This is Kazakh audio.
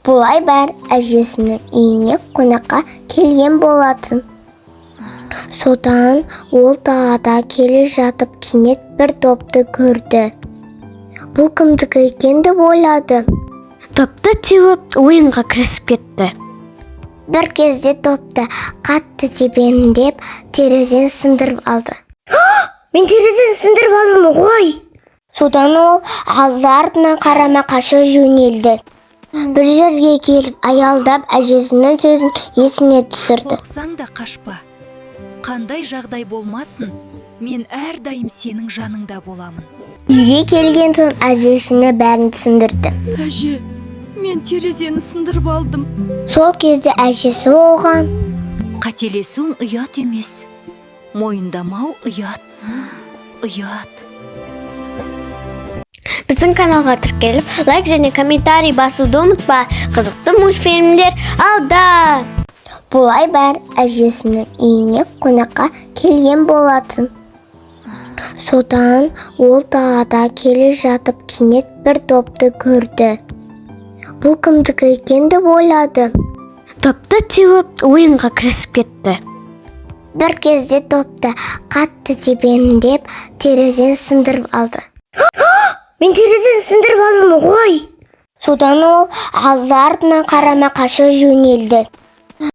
Бұлай бәр әжесінің үйіне қонаққа келген болатын. Содан ол далада келе жатып кенет бір топты көрді. Бұл кімдікі екен деп ойлады. Топты теуіп ойынға кірісіп кетті. Бір кезде топты қатты тебемдеп терезен сындырып алды. Мен терезен сындырып алдым ғой! Содан ол алды-артына қарама қаша жөнелді. Бір жерге келіп аялдап әжесінің сөзін есіне түсірді. Қорықсаң да қашпа. Қандай жағдай болмасын, мен әрдайым сенің жаныңда боламын. Үйге келген соң әжесіне бәрін түсіндірді. Әже, мен терезені сындырып алдым. Сол кезде әжесі оған: Қателесуің ұят емес. Мойындамау ұят. Ұят. Біздің каналға тіркеліп, лайк және комментарий басуды ұмытпа. Қызықты мультфильмдер алда! Бұлай бәр әжесінің үйіне қонаққа келген болатын. Содан ол далада келе жатып кенет бір топты көрді. Бұл кімдікі екен деп ойлады. Топты теуіп ойынға кірісіп кетті. Бір кезде топты қатты тебемдеп терезен сындырып алды. Мен терезен сындырып алдым ғой! Содан ол алды-артына қарама қаша жөнелді.